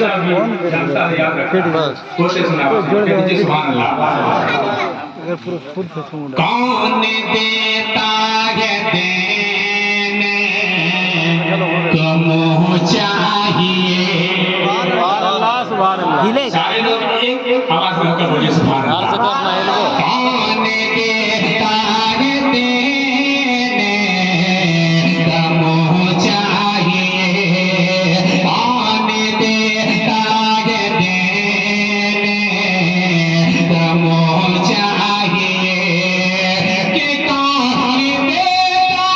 जानता है, याद रखना। कोशिश सुना सुभान अल्लाह। कौन देता है देने को मुँह चाहिए। सारे लोग एक आवाज में होकर बोलिए सुभान अल्लाह। कौन देता है देने को मुँह चाहिए। कौन देता है देने को मुँह चाहिए। कि कौन देता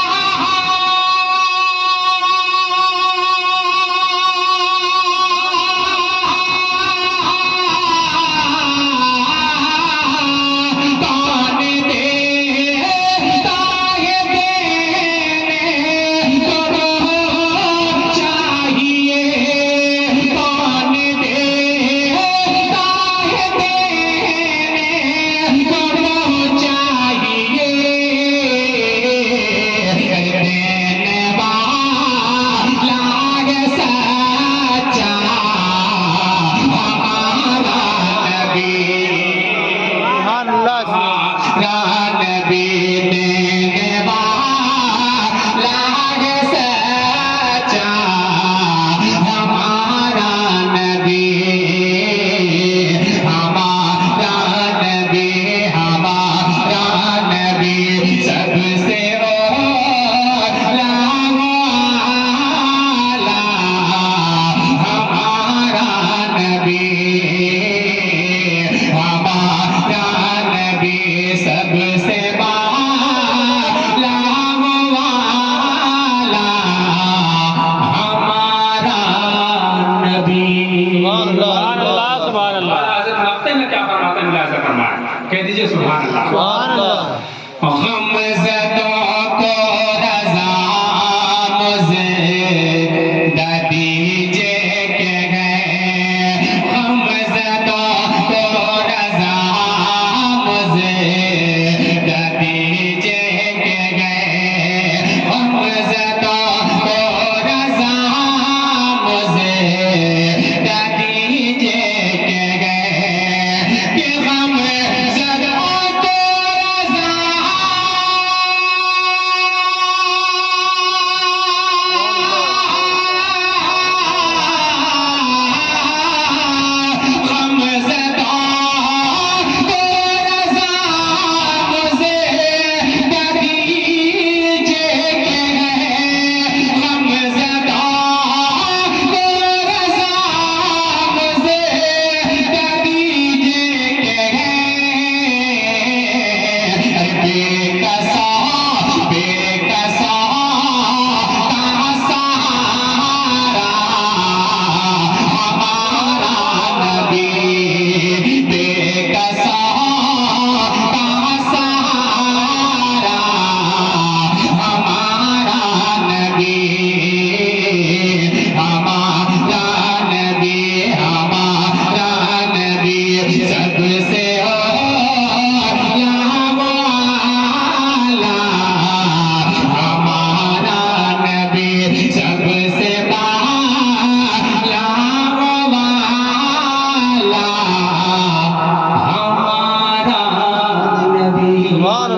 कह दीजिए सुभान अल्लाह। गमज़दों को रज़ा मुझे दीजिए के गए। गमज़दों को रज़ा मुझे दीजिए के गए। गमज़दों को रज़ा मुझे दीजिए के गए। कि गमज़दों सुभान